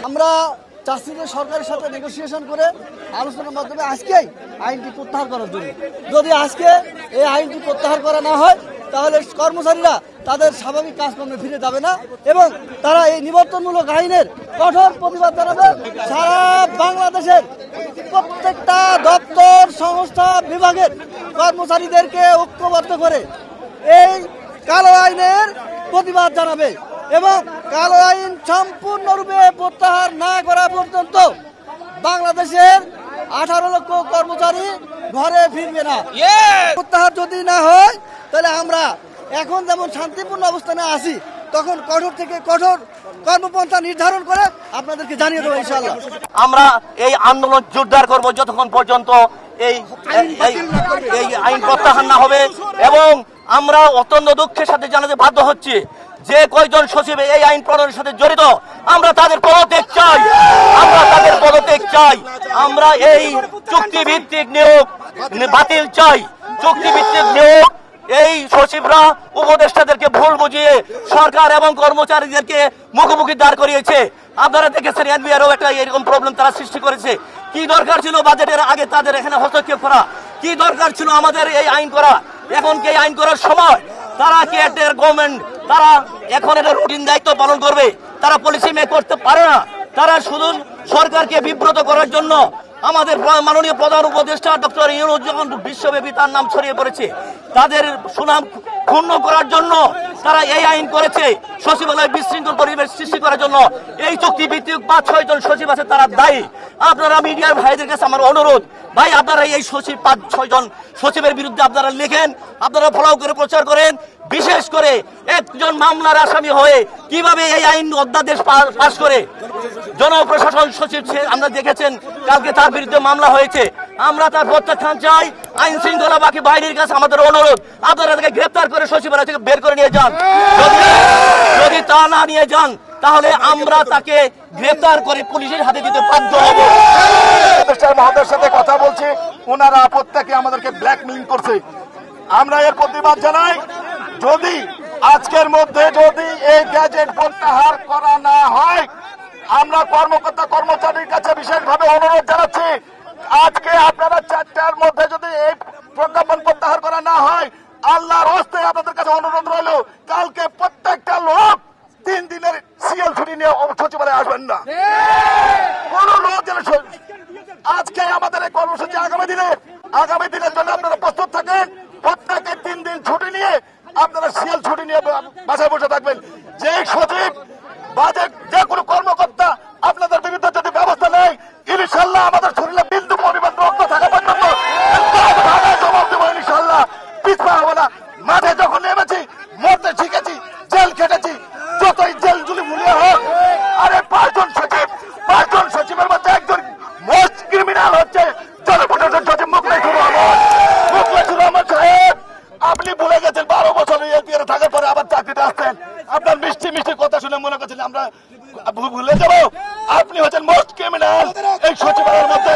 আমরা চাচ্ছি যে সরকারের সাথে নেগোসিয়েশন করে আলোচনার মাধ্যমে আজকেই আইনটি প্রত্যাহার করার জন্য। যদি আজকে এই আইনটি প্রত্যাহার করা না হয় তাহলে কর্মচারীরা তাদের স্বাভাবিক কাজকর্মে ফিরে যাবে না এবং তারা এই নিবর্তনমূলক আইনের কঠোর প্রতিবাদ জানাবে। সারা বাংলাদেশের প্রত্যেকটা দপ্তর সংস্থা বিভাগের কর্মচারীদেরকে ঐক্যবদ্ধ করে এই কালো আইনের প্রতিবাদ জানাবে এবং কালো আইন সম্পূর্ণরূপে প্রত্যাহার না করা পর্যন্ত বাংলাদেশের 18 লক্ষ কর্মচারী ঘরে ফিরবে না। প্রত্যাহার যদি না হয় তাহলে আমরা এখন যেমন শান্তিপূর্ণ অবস্থানে আছি তখন কঠোর থেকে কঠোর কর্মপন্থা নির্ধারণ করে আপনাদেরকে জানিয়ে দেবো ইনশাআল্লাহ। আমরা এই আন্দোলন জোরদার করব যতক্ষণ পর্যন্ত এই আইন প্রত্যাহার না হবে এবং আমরা অত্যন্ত দুঃখের সাথে জানাতে বাধ্য হচ্ছি যে কয়জন সচিব এই আইন প্রণয়নের সাথে জড়িত আমরা তাদের পদত্যাগ চাই, আমরা এই চুক্তিভিত্তিক নিয়োগ বাতিল চাই। চুক্তিভিত্তিক নিয়োগ এই সচিবরা উপদেষ্টাদেরকে ভুল বুঝিয়ে সরকার এবং কর্মচারীদেরকে মুখোমুখি দাঁড় করিয়েছে। আপনারা দেখেছেন এনবিআরও একটা এরকম প্রবলেম তারা সৃষ্টি করেছে। কি দরকার ছিল বাজেটের আগে তাদের এখানে হস্তক্ষেপ করা? কি দরকার ছিল আমাদের এই আইন করা? এখন কি আইন করার সময়? তারা কি একটা গভর্নমেন্ট, তারা এখন একটা রুটিন দায়িত্ব পালন করবে, তারা পলিসি মেক করতে পারে না। তারা শুধু সরকারকে বিব্রত করার জন্য আমাদের মাননীয় প্রধান উপদেষ্টা ডক্টর ইউনূস যখন বিশ্বব্যাপী তার নাম ছড়িয়ে পড়েছে, তাদের সুনাম ক্ষুণ্ণ করার জন্য তারা এই আইন করেছে। সচিবালয় বিশৃঙ্খল পরিবেশ সৃষ্টি করার জন্য এই চুক্তিভিত্তিক 5-6 জন সচিব আছে তারা দায়ী। আপনারা মিডিয়ার ভাইদের কাছে আমার অনুরোধ, ভাই আপনারা এই সচিব 5-6 জন সচিবের বিরুদ্ধে আপনারা লেখেন, আপনারা ফলো করে প্রচার করেন। বিশেষ করে একজন মামলার আসামি হয়ে কিভাবে এই আইন অধ্যাদেশ পাশ করে জনপ্রশাসন সচিব আমরা দেখেছেন কালকে তার বিরুদ্ধে মামলা হয়েছে। আমরা তার প্রত্যাখ্যান চাই। আইন শৃঙ্খলা বাকি বাহিনীর কাছে আমাদের অনুরোধ, আপনারা তাকে গ্রেপ্তার করে সচিবালয় থেকে বের করে নিয়ে যান। যদি তা না নিয়ে যান তাহলে আমরা তাকে গ্রেপ্তার করে পুলিশের হাতে দিতে বাধ্য হব। মহোদয়ের সাথে কথা বলছি, ওনারা প্রত্যেকে আমাদেরকে ব্ল্যাকমেইল করছে। আমরা এর প্রতিবাদ জানাই। যদি আজকের মধ্যে যদি এই গ্যাজেট প্রত্যাহার করা না হয়, আমরা কর্মকর্তা কর্মচারীর কাছে বিশেষভাবে অনুরোধ জানাচ্ছি, আজকে আপনারা 4টার মধ্যে যদি এই প্রজ্ঞাপন প্রত্যাহার করা না হয়, আল্লাহর হস্তে আপনাদের কাছে অনুরোধ রইল, কালকে প্রত্যেকটা লোক 3 দিনের সিএল ছুটি নিয়ে সচিবালয়ে আসবেন না। কোন লোক যেন আজকে আমাদের এই কর্মসূচি আগামী দিনের জন্য আপনারা প্রস্তুত থাকেন। প্রত্যেকে 3 দিন ছুটি নিয়ে আপনারা সিএল ছুটি নিয়ে বাসায় বসে থাকবেন। যে সচিব বা যে কোনো কর্মকর্তা আপনাদের বিরুদ্ধে যদি ব্যবস্থা নেয়, ইনশাল্লাহ আমাদের শরীরে বিন্দু পরিমাণ রক্ত থাকা পর্যন্ত জবাব দেবো ইনশাল্লাহ। পিছপা হবে না। মাঠে যখন নেমেছি মরতে শিখেছি, জেল খেটেছি, যতই জেল জুলি মুলিয়ে হোক। আরে 5 জন সচিবের মধ্যে একজন মোস্ট ক্রিমিনাল হচ্ছে জনপ্রশাসন সচিব মোখলেসুর রহমান সাহেব। আপনি ভুলে গেছেন 12 বছর এলপিআর থাকার পরে আবার চাকরিতে আসছেন। আপনার মিষ্টি মিষ্টি কথা শুনে মনে করছেন আমরা ভুলে যাবো। আপনি হচ্ছেন মোস্ট ক্রিমিনাল এই সচিবালয়ের মধ্যে।